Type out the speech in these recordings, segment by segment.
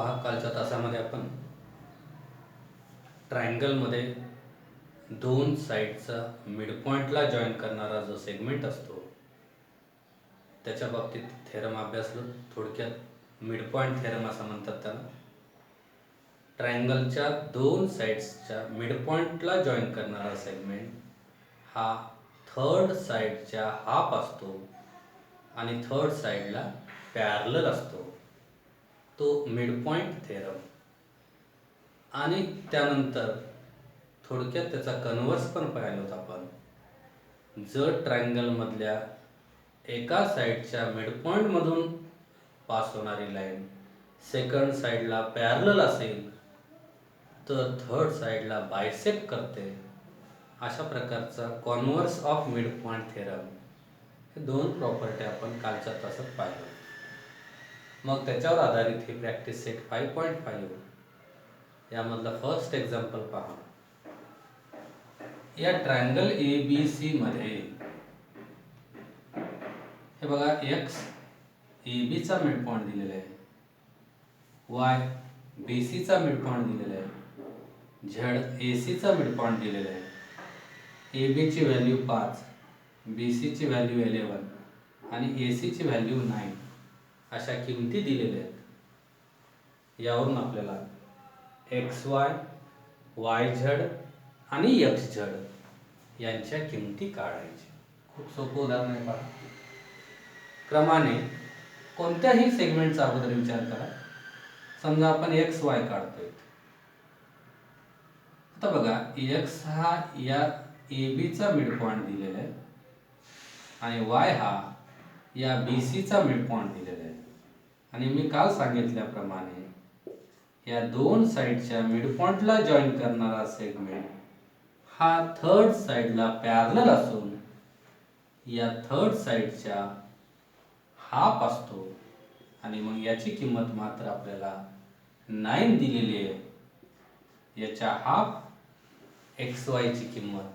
पहा, कालच्या तासामध्ये आपण ट्रायंगलमध्ये दोन साईडचा मिडपॉईंटला जॉईन करणारा जो सेगमेंट असतो त्याच्या बाबतीत थेरम अभ्यासलो. थोडक्यात मिडपॉईंट थेरम असं म्हणतात त्याला. ट्रायंगलच्या दोन साईड्सच्या मिडपॉईंटला जॉईन करणारा सेगमेंट हा थर्ड साईडच्या हाफ असतो आणि थर्ड साईडला पॅरलल असतो, तो मिडपॉईंट थेरम. आणि त्यानंतर थोडक्यात त्याचा कन्व्हर्स पण पाहिलं आपण. जर ट्रायंगलमधल्या एका साईडच्या मिडपॉईंटमधून पास होणारी लाईन सेकंड साईडला पॅरलल असेल तर थर्ड साईडला बायसेक्ट करते. अशा प्रकारचा कॉन्व्हर्स ऑफ मिडपॉईंट थेरम, हे दोन प्रॉपर्टी आपण कालच्या तासात पाहिलं. मग त्याच्यावर आधारित ही प्रॅक्टिस सेट 5.5 यामधलं फर्स्ट एक्झाम्पल पहा. या ट्रायंगल ABC मध्ये हे बघा, एक्स AB चा मिडपॉईंट दिलेला आहे, वाय BC चा मिडपॉईंट दिलेला आहे, झेड AC चा मिडपॉईंट दिलेला आहे. AB ची व्हॅल्यू 5, BC ची व्हॅल्यू 11 आणि AC ची व्हॅल्यू 9 अशा किमती दिलेल्या आहेत. यावरून आपल्याला XY, YZ आणि XZ यांच्या किमती काढायच्या. खूप सोपं उदाहरण आहे पहा. क्रमाने कोणत्याही सेगमेंटचा अगोदर विचार करा. समजा आपण XY काढतोय. आता बघा, X हा या AB चा मिडपॉईंट दिलेला आहे आणि Y हा या BC चा मिडपॉईंट दिलेला आहे. आणि मी काल सांगितल्याप्रमाणे या दोन साईडच्या मिडपॉईंटला जॉईन करणारा सेगमेंट हा थर्ड साईडला पॅरलल असून या थर्ड साईडच्या हाफ असतो. आणि मग याची किंमत मात्र आपल्याला 9 दिलेली आहे. याच्या हाफ XY ची किंमत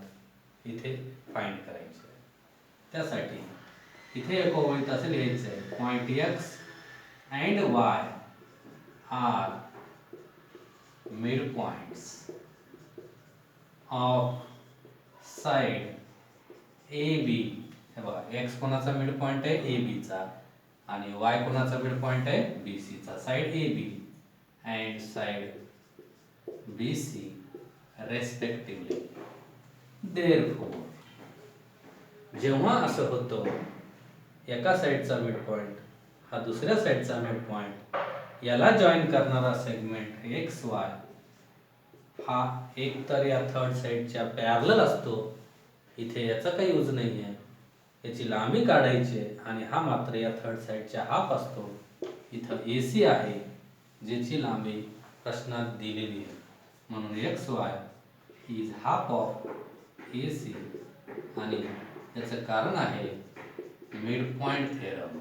इथे फाइंड करायची आहे. त्यासाठी इथे एक ओळीत असं लिहायचं आहे, point X and Y are midpoints of side AB. हे बघा, X कोणाचा मिडपॉइंट आहे? AB चा. आणि Y कोणाचा मिडपॉइंट आहे? BC चा. Side AB and side BC respectively. Therefore, जेव्हा असं होतं, एका साईडचा मिडपॉइंट हा दुसऱ्या साईडचा मिडपॉइंट याला जॉईन करणारा सेगमेंट XY हा एक तर या थर्ड साईडच्या पॅरलल असतो. इथे याचा काही यूज नाही आहे, याची लांबी काढायची आहे. आणि हा मात्र या थर्ड साईडच्या हाफ असतो. इथं AC आहे ज्याची लांबी प्रश्नात दिलेली आहे. म्हणून XY is half of AC. आणि याचं कारण आहे मिडपॉइंट थेरम.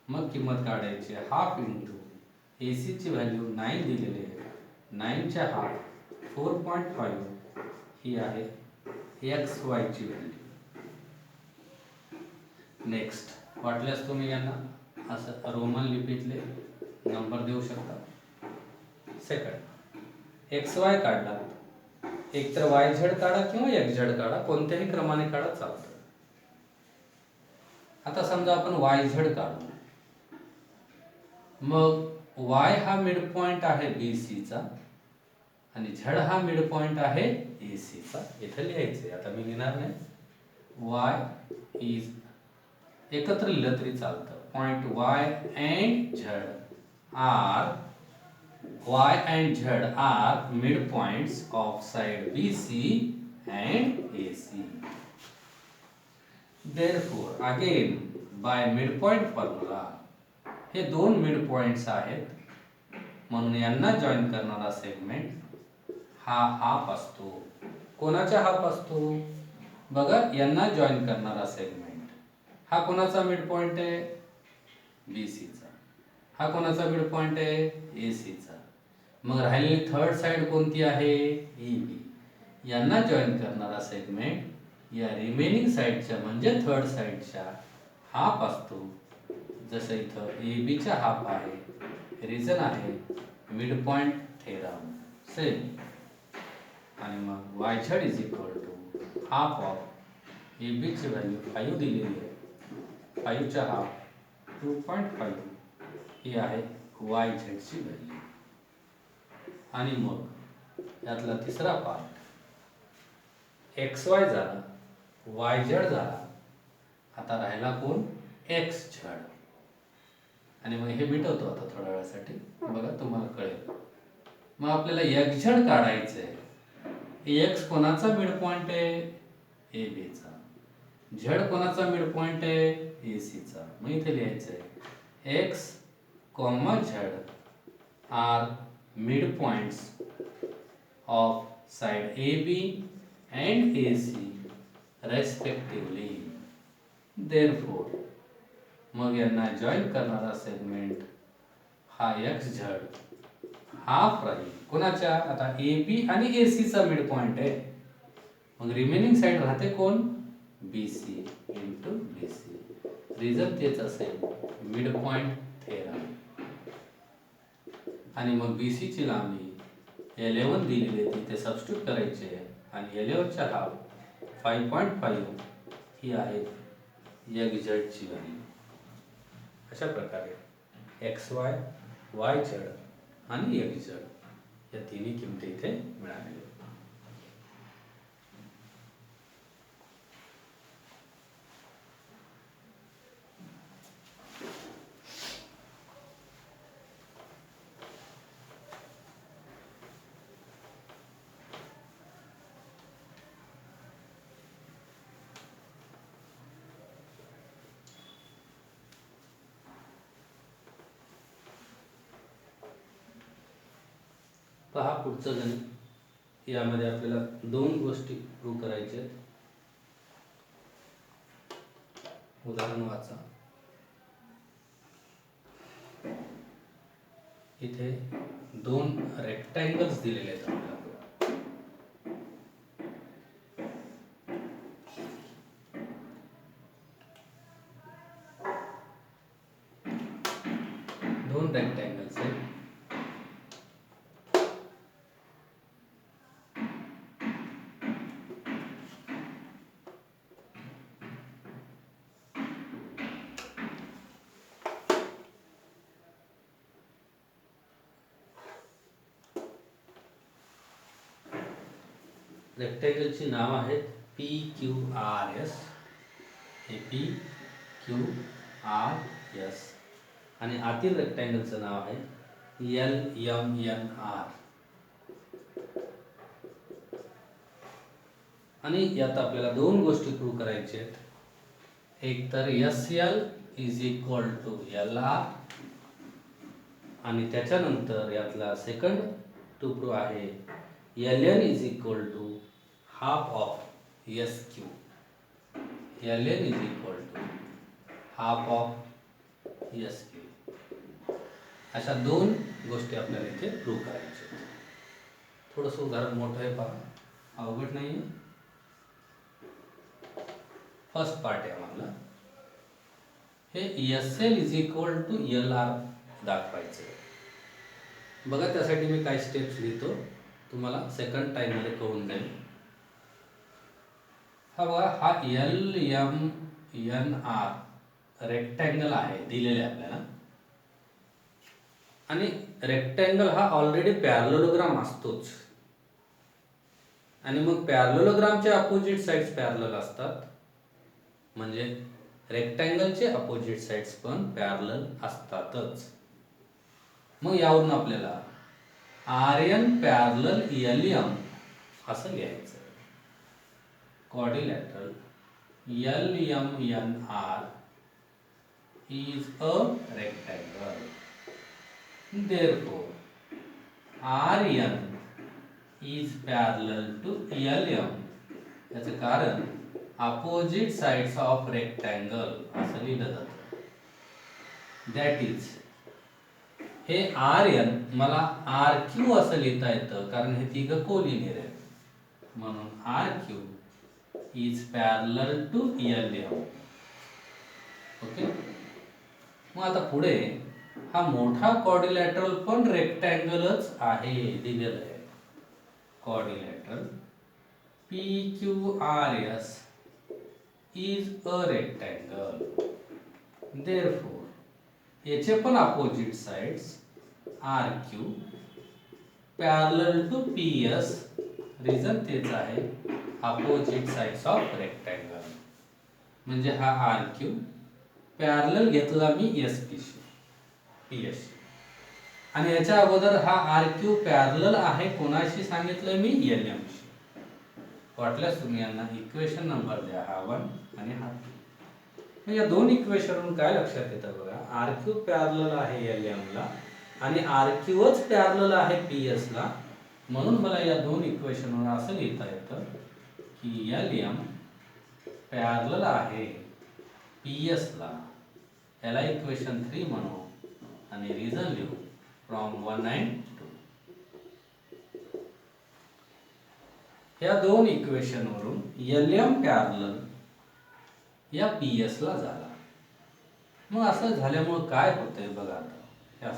मग किंमत काढायची, हाफ इंटू AC ची व्हॅल्यू 9 दिलेली आहे, 9 च्या हाफ 4.5 ही आहे XY ची व्हॅल्यू. नेक्स्ट, वाटल्यास तुम्ही यांना असं रोमन लिपीतले नंबर देऊ शकता. सेकंड, XY काढला, एक तर YZ काढा किंवा XZ काढा, कोणत्याही क्रमाने काढा चालतं. आता समजा आपण YZ काढू. मग Y हा मिडपॉइंट आहे BC चा आणि Z हा मिडपॉइंट आहे AC चा. इथे लिहायचे, आता मी लिहिणार नाही. Y इज, एकत्र लिहिलं तरी चालतं, point Y and Z are midpoints of side BC and AC. Therefore, again by midpoint formula, हे दोन मिड पॉइंट्स आहेत म्हणून यांना जॉईन करणारा सेगमेंट हा हाफ असतो. कोणाचा हाफ असतो? बघा, यांना जॉईन करणारा सेगमेंट हा कोणाचा मिड पॉइंट आहे? BC चा. हा कोणाचा मिड पॉइंट आहे? AC चा. मग राहिलेली थर्ड साइड कोणती आहे? AB. यांना जॉईन करणारा सेगमेंट या रिमेनिंग साइडच्या म्हणजे थर्ड साइडच्या हाफ असतो. जसं इथं AB चा हाफ आहे, रिझन आहे मिड पॉइंट थेरम सेम. आणि मग Y Z is equal to half of A बीची व्हॅल्यू 5 दिलेली आहे, 5च्या हाफ 2.5 ही आहे वाय झेडची व्हॅल्यू. आणि मग यातला तिसरा पार्ट एक्स वाय झाला, वाय झेड झाला, आता राहिला कोण एक्स झेड. आणि मग हे मिटवतो आता थोड्या वेळासाठी, बघा तुम्हाला कळेल. मग आपल्याला एक्स झेड काढायचं आहे. एक्स कोणाचा मिड पॉइंट आहे ए बीचा, झेड कोणाचा मिड पॉइंट आहे ए सीचा. मग इथे लिहायचं आहे X comma Z are mid points of side A B and AC respectively. Therefore, मग यांना जॉईन करणारा सेगमेंट हा एक्स झेड हाफ राहील कोणाच्या, आता ए बी आणि ए सीचा मिड पॉइंट आहे. मग रिमेनिंग साइड राहते कोण B C into B C. Reason तेच असेल मिड पॉइंट थेरम. आणि मग बी सीची लांबी 11 दिलेली आहे तिथे सबस्टिट्यूट करायचे आहे. आणि 11च्या हाफ 5.5 ही आहे एक्स झेडची व्हॅल्यू. अशा प्रकारे एक्स वाय, वाय झेड आणि एक्स झेड या तिन्ही किमती इथे मिळालेल्या. पहा पुढचं गणित. यामध्ये आपल्याला दोन गोष्टी प्रूव्ह करायच्या आहेत. उदाहरण वाचा. इथे दोन रेक्टँगल्स दिलेले आहेत आपल्याला. दोन रेक्टँगल्स आहेत. रेक्टँगलची नाव आहेत पी क्यू आर एस. हे पी क्यू आर एस. आणि आतील रेक्टँगलचं नाव आहे एल एम एन आर. आणि यात आपल्याला दोन गोष्टी प्रूव्ह करायच्या आहेत. एक तर S L is equal to L R, आणि त्याच्यानंतर यातला सेकंड टू प्रूव्ह आहे L N is equal to half of S Q. L N is equal to half of S Q. अशा दोन गोष्टी आपल्याला इथे प्रूव्ह करायच्या. थोडंसं उदाहरण मोठं आहे पहा, अवघड नाही आहे. फर्स्ट पार्ट आहे आम्हाला हे S L is equal to L R दाखवायचं. बघा त्यासाठी मी काय स्टेप्स लिहितो, तुम्हाला सेकंड टाइममध्ये कळून जाईल. हा बघा, हा L M N R rectangle आहे दिलेले आपल्याला. आणि रेक्टँगल हा ऑलरेडी पॅरलोग्राम असतोच. आणि मग पॅरलोग्रामचे अपोजिट साइड्स पॅरलल असतात, म्हणजे रेक्टँगलचे अपोजिट साइड्स पण पॅरलल असतातच. मग यावरून आपल्याला R N parallel L M असं लिहायचं. quadrilateral LMNR is a rectangle. Therefore, RN is parallel to LM. याचं कारण opposite sides of rectangle असं लिहिलं जातं. That is, हे RN मला RQ असं लिहिता येतं कारण हे तिघं कोलिनियर आहेत. म्हणून RQ is parallel to LM. Okay. मग आता पुढे हा मोठा क्वाड्रिलॅटरल पण रेक्टँगलच आहे, दिलेलं आहे. Quadrilateral PQRS is a rectangle. Therefore, याचे पण opposite sides RQ parallel to PS, reason तेच आहे, अपोजिट साइड्स ऑफ रेक्टँगल. म्हणजे हा RQ पॅरलल घेतला मी PS आणि याच्या अगोदर हा RQ पॅरलल आहे कोणाशी सांगितलं मी, LM शी. वाटल्यास तुम्ही यांना इक्वेशन नंबर द्या, हा 1 आणि हा 2. या दोन इक्वेशनवरून काय लक्षात येतं बघा, RQ पॅरलल आहे LM ला आणि RQच पॅरलल आहे PS ला. म्हणून मला या दोन इक्वेशनवरून असं लिहिता येतं की LM पॅरलल आहे PS ला. याला इक्वेशन 3 म्हणू आणि रिझन लिहू फ्रॉम 1 and 2. या दोन इक्वेशन वरून LM पॅरलल या PS ला झाला. मग असं झाल्यामुळे काय होतंय बघा आता,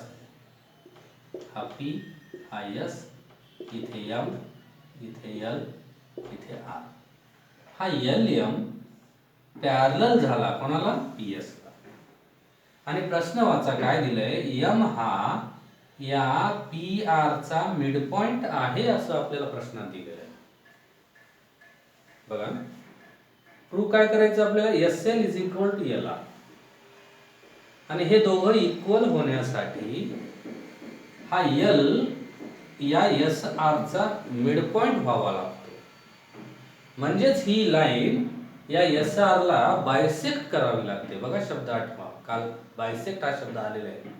हा P, हा S, इथे M, इथे L, इथे R. हा LM पॅरलल झाला कोणाला, PS ला. आणि प्रश्न वाचा काय दिलंय, M हा या PR चा मिड पॉइंट आहे असं आपल्याला प्रश्नात दिलेलं आहे. बघा, प्रूव्ह काय करायचं आपल्याला, SL is equal to LR. आणि हे दोघं इक्वल होण्यासाठी हा L या SR चा मिड पॉइंट व्हावा लागतो. म्हणजेच ही लाईन या SR ला बायसेक्ट करावी लागते. बघा शब्द आठवा, काल बायसेक्ट हा शब्द आलेला आहे.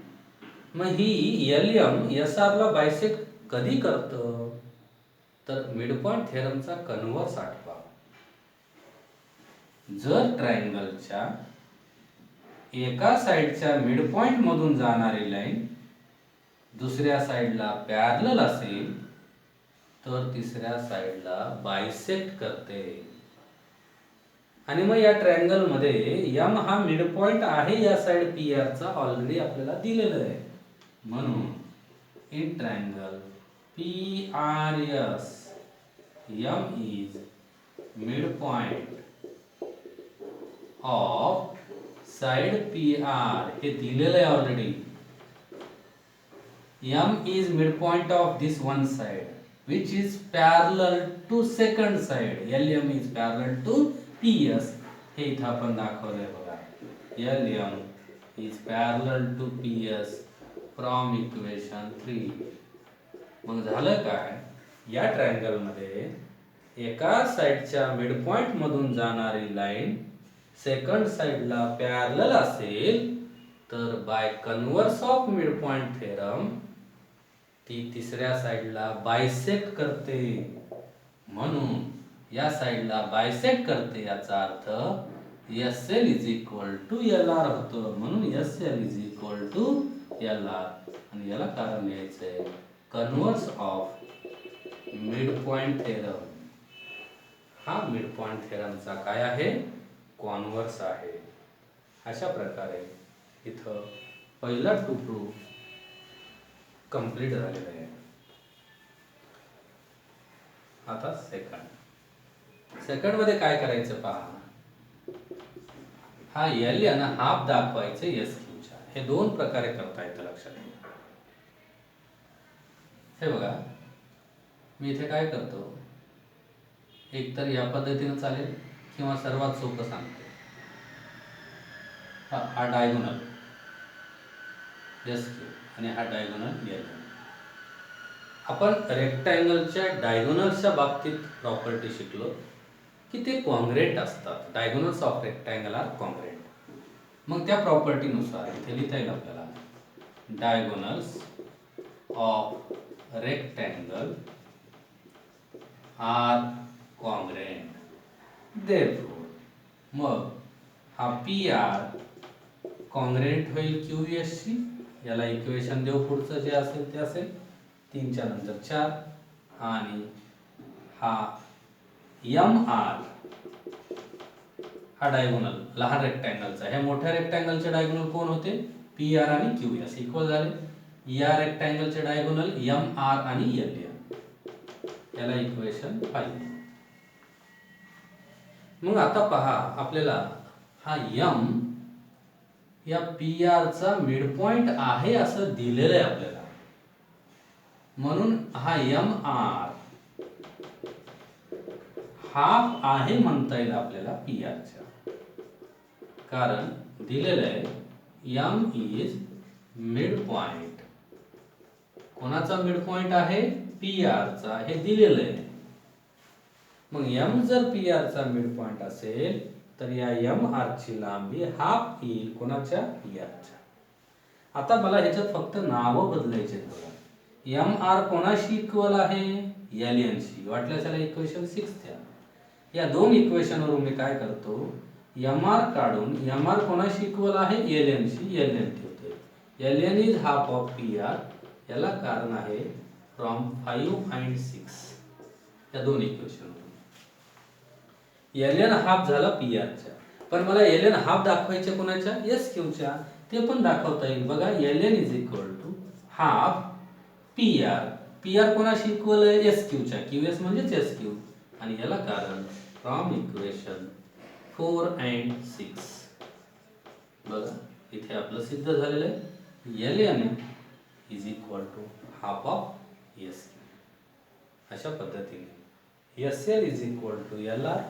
मग ही LM SR ला बायसेक्ट कधी करतं, तर मिड पॉइंट थेरमचा कन्वर्स आठवा. जर ट्रायंगलच्या एका साइडच्या मिड पॉइंट मधून जाणारी लाईन दुसऱ्या साइडला पॅरलल असेल तर तिसऱ्या साइडला बायसेक्ट करते. आणि मग या ट्रायंगल मध्ये M हा मिड पॉइंट आहे या साइड PR चा, ऑलरेडी आपल्याला दिलेलं आहे. म्हणून in triangle PRS M is mid point of side PR, हे दिलेलं आहे already. M is midpoint of this one side which is parallel to second side. LM is parallel to PS. हे इथं आपण दाखवलंय बघा, LM is parallel to PS from equation 3. मग झालं काय, या ट्रायंगल मध्ये एका साइडच्या मिड पॉइंट मधून जाणारी लाईन सेकंड साइडला पॅरलल असेल तर by converse of mid point theorem ती तिसऱ्या साइडला बायसेक्ट करते. म्हणून या साइडला बायसेक्ट करते याचा अर्थ SL is equal to LR होतं. म्हणून SL is equal to LR. आणि याला कारण लिहायचंय converse of mid point theorem. हा मिड पॉइंट थेरमचा काय आहे, कॉन्वर्स आहे. अशा प्रकारे इथं पहिला टू प्रूफ कंप्लीट झालेला आहे. आता सेकंड मध्ये काय करायचं पहा, हा L यांना हाफ दाखवायचं SQ च्या. हे दोन प्रकारे करता येतं, लक्षात घ्या. हे बघा, मी इथे काय करतो, एक तर या पद्धतीने चालेल किंवा सर्वात सोपं सांगतो, हा डायगोनल SQ आणि हा डायगोनल L. आपण रेक्टँगलच्या डायगोनल्सच्या बाबतीत प्रॉपर्टी शिकलो की ते कॉन्ग्रेंट असतात. Diagonals of rectangle are congruent. मग त्या प्रॉपर्टीनुसार इथे लिहिता येईल आपल्याला, diagonals of rectangle are congruent. Therefore मग हा PR कॉन्ग्रेंट होईल QS शी. याला इक्वेशन देऊ, पुढचं जे असेल ते असेल 3 च्या नंतर 4. आणि हा MR हा डायगोनल लहान रेक्टँगलचा, ह्या मोठ्या रेक्टँगलचे डायगोनल कोण होते, पी आर आणि क्यू एस इक्वल झाले. या रेक्टँगलचे डायगोनल एम आर आणि एल एन, याला इक्वेशन 5. मग आता पहा आपल्याला हा एम या पी आर चा मिड पॉइंट आहे असं दिलेलं आहे आपल्याला, म्हणून हा एम आर हाफ आहे म्हणता येईल आपल्याला पी आर च्या, कारण दिलेलं आहे एम इज मिड पॉइंट. कोणाचा मिड पॉइंट आहे? पी आर चा, हे दिलेलं आहे. मग एम जर पी आर चा मिड पॉइंट असेल तर या एम आर ची लांबी हाफ येईल कोणाच्या? पी आर च्या. आता मला ह्याच्यात फक्त नाव बदलायचे बघा. एम आर कोणाशी इक्वल आहे? एल एन शी. वाटल्यास याला इक्वेशन 6 द्या. या दोन इक्वेशन वरून मी काय करतो, एम आर काढून एम आर कोणाशी इक्वल आहे? एल एन शी. एल एन ठेवतोय. L N is half of P R. याला कारण आहे फ्रॉम 5 and 6. या दोन इक्वेशन वरून एल एन हाफ झाला पी आर च्या, पण मला एल एन हाफ दाखवायचे कोणाच्या? एस क्यू च्या. ते पण दाखवता येईल बघा. L N is equal to half P R. P R कोणाशी इक्वल आहे? एस क्यू च्या. क्यू एस म्हणजेच एस क्यू. आणि याला कारण फ्रॉम इक्वेशन 4 and 6. बघा इथे आपलं सिद्ध झालेलं आहे. L N is equal to half of S Q. अशा पद्धतीने S L is equal to L R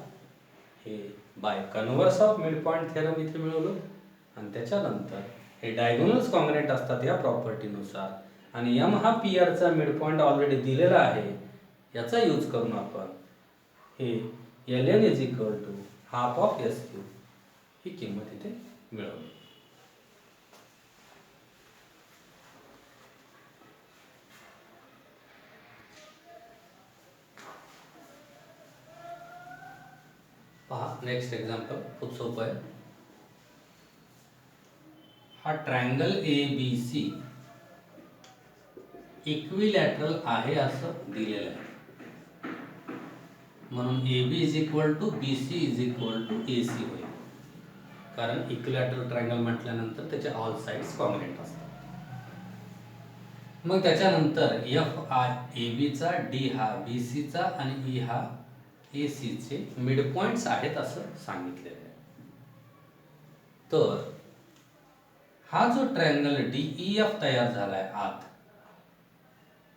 हे by converse of mid point theorem इथे मिळवलं. आणि त्याच्यानंतर हे डायगोनल्स कॉन्ग्रेंट असतात या प्रॉपर्टीनुसार. आणि एम हा पी आर चा मिड पॉइंट ऑलरेडी दिलेला आहे, याचा यूज करून आपण हे L N is equal to half of S Q ही किंमत इथे मिळवली. पहा नेक्स्ट एक्झाम्पल खूप सोपं आहे. हा triangle A B C equilateral आहे असं दिलेलं आहे, म्हणून A B is equal to B C is equal to A C होईल. कारण इक्विलॅटरल ट्रायंगल म्हटल्यानंतर त्याचे ऑल साइड्स कॉन्ग्रेंट असतात. मग त्याच्यानंतर एफ आय ए बी चा, डी हा बी सी चा आणि ई हा ए सी चे मिड पॉइंट्स आहेत असं सांगितलेलं आहे. तर हा जो ट्रायंगल डी ई एफ तयार झालाय आत,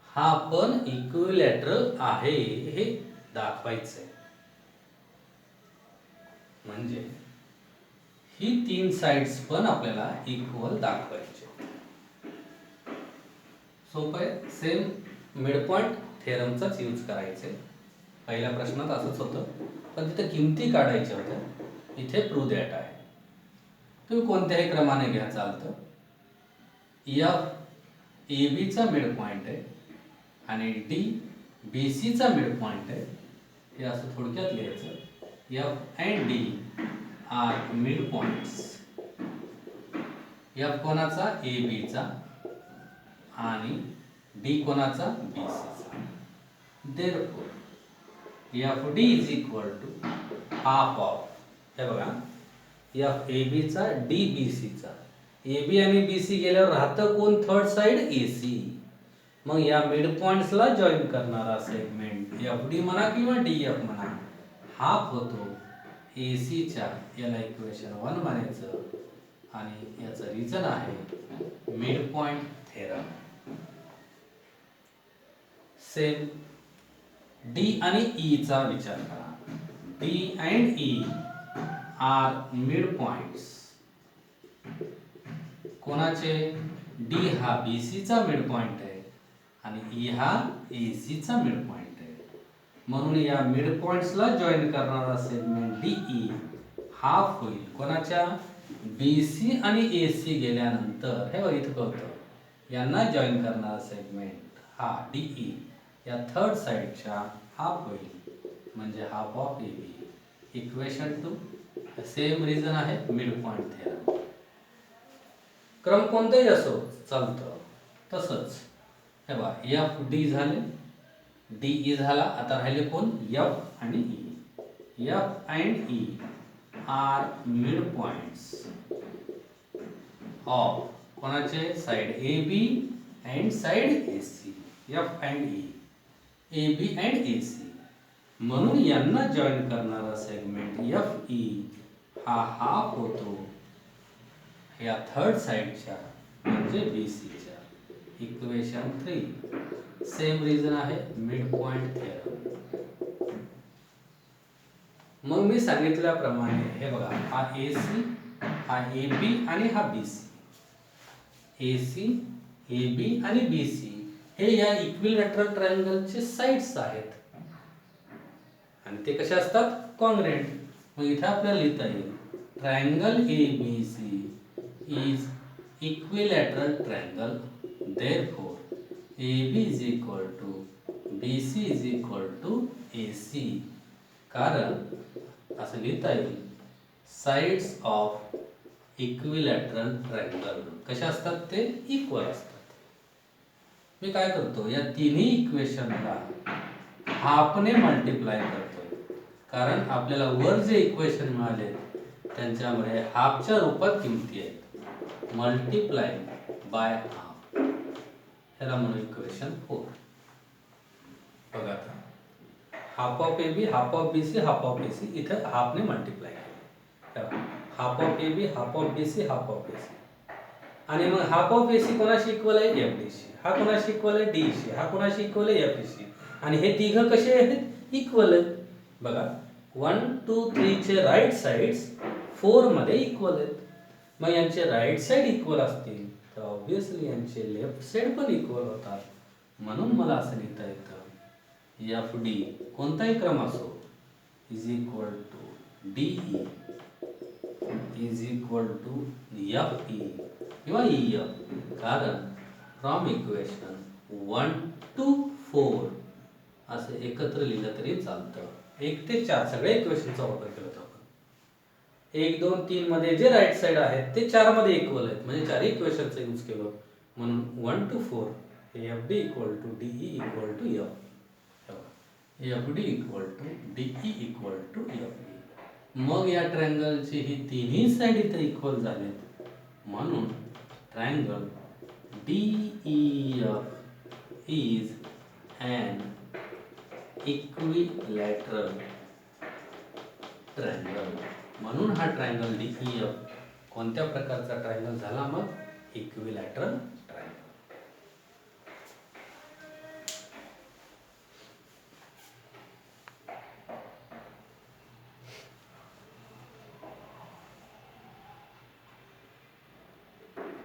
हा पण इक्विलॅटरल आहे हे दाखवायचंय. म्हणजे ही तीन साइड्स पण आपल्याला इक्वल दाखवायचे. सोपं आहे. सेम मिड पॉइंट थेरमचाच यूज करायचे. पहिल्या प्रश्नात असंच होतं, पण तिथे किमती काढायच्या होत्या. इथे प्रूव्ह दॅट आहे. तुम्ही कोणत्याही क्रमाने घ्या चालतं. एफ ए बी चा मिड पॉइंट आहे आणि डी बी सी चा मिड पॉइंट आहे. हे असं थोडक्यात लिहायचं. F and D are mid points. F कोणाचा? ए बी चा आणि डी कोणाचा? बी सी चा. Therefore F D is equal to half of, हे बघा, एफ ए बी चा डी बी सी चा. ए बी आणि बी सी गेल्यावर राहतं कोण? Third side A C. मग या मिड पॉइंट्सला जॉईन करणारा सेगमेंट एफ डी म्हणा किंवा डी एफ म्हणा, हाफ होतो ए सी च्या. याला इक्वेशन 1 म्हणायचं. आणि याचं रिझन आहे mid point theorem. Same D आणि ई चा विचार करा. D and E are mid points. कोणाचे? डी हा बी सी चा मिड पॉइंट आहे आणि ई हा ए सी चा मिड पॉइंट आहे. म्हणून या मिड पॉइंट्सला जॉईन करणारा सेगमेंट डी ई हाफ होईल कोणाच्या? बी सी आणि ए सी गेल्यानंतर. हे बघ इथं कळतं, यांना जॉईन करणारा सेगमेंट हा डी ई या थर्ड साइडच्या हाफ होईल, म्हणजे half of A B. Equation 2. Same reason आहे मिड पॉइंट थेरम. क्रम कोणताही असो चालतं. तसंच हे बघा, एफ डी झाले, डी ई झाला. आता राहिले कोण? एफ आणि E. F and E are mid points of कोणाचे side A B and side A C, F and E, A B and A C. म्हणून यांना जॉईन करणारा सेगमेंट एफ ई हा हाफ होतो या थर्ड साइडच्या म्हणजे बी सीच्या. इक्वेशन 3. सेम रिझन आहे मिड पॉइंट थेरम. मग मी सांगितल्याप्रमाणे हे बघा, हा ए सी, हा ए बी आणि हा B C. A C, A B आणि बी सी हे या इक्विलॅटरल ट्रायंगलचे साइड्स आहेत आणि ते कसे असतात? कॉन्ग्रुएंट. मग इथे आपल्याला लिहिता येईल triangle A B C is equilateral triangle, therefore AB is equal to BC is equal to AC. कारण असं लिहिता येईल साइड्स ऑफ इक्विलॅटरल ट्रायंगल कशा असतात? ते इक्वल असतात. मी काय करतो, या तिन्ही इक्वेशनला हाफने मल्टिप्लाय करतो, कारण आपल्याला वर जे इक्वेशन मिळाले त्यांच्यामध्ये हाफच्या रूपात किमती आहेत. मल्टिप्लाय बाय हाफ, ह्याला म्हणू इक्वेशन 4. बघा आता, half of A B, half of B C, half of A C, इथं हाफने मल्टिप्लाय केलं. Half of A B, half of B C, half of A C. आणि मग हाफ ऑफ ए सी कोणाशी इक्वल आहे? F D शी. हा कोणाशी इक्वल आहे? डी शी. हा कोणाशी इक्वल आहे? एफ डी शी. आणि हे तिघं कसे आहेत? इक्वल आहेत. बघा 1 2 3 चे राईट साइड्स 4 मध्ये इक्वल आहेत. मग यांचे राईट साइड इक्वल असतील तर ऑब्विसली यांचे लेफ्ट साइड पण इक्वल होतात. म्हणून मला असं लिहिता येतं एफ डी कोणताही क्रम असो is equal to D is equal to F E किंवा ई एफ. कारण फ्रॉम इक्वेशन 1 to 4 असं एकत्र लिहिलं तरी चालतं. 1 ते 4 सगळ्या इक्वेशनचा वापर केला जातो. 1 2 3 मध्ये जे राईट साइड आहेत ते 4 मध्ये इक्वल आहेत, म्हणजे चारही इक्वेशनचा यूज केलं. म्हणून 1 to 4 हे F D equal to D E equal to F. F D equal to D E equal to F. मग या ट्रायंगलची ही तिन्ही साइड इथे इक्वल झालेत, म्हणून triangle D E F is an equilateral triangle. म्हणून हा ट्रायंगल डी ई एफ कोणत्या प्रकारचा ट्रायंगल झाला? मग इक्विलॅटरल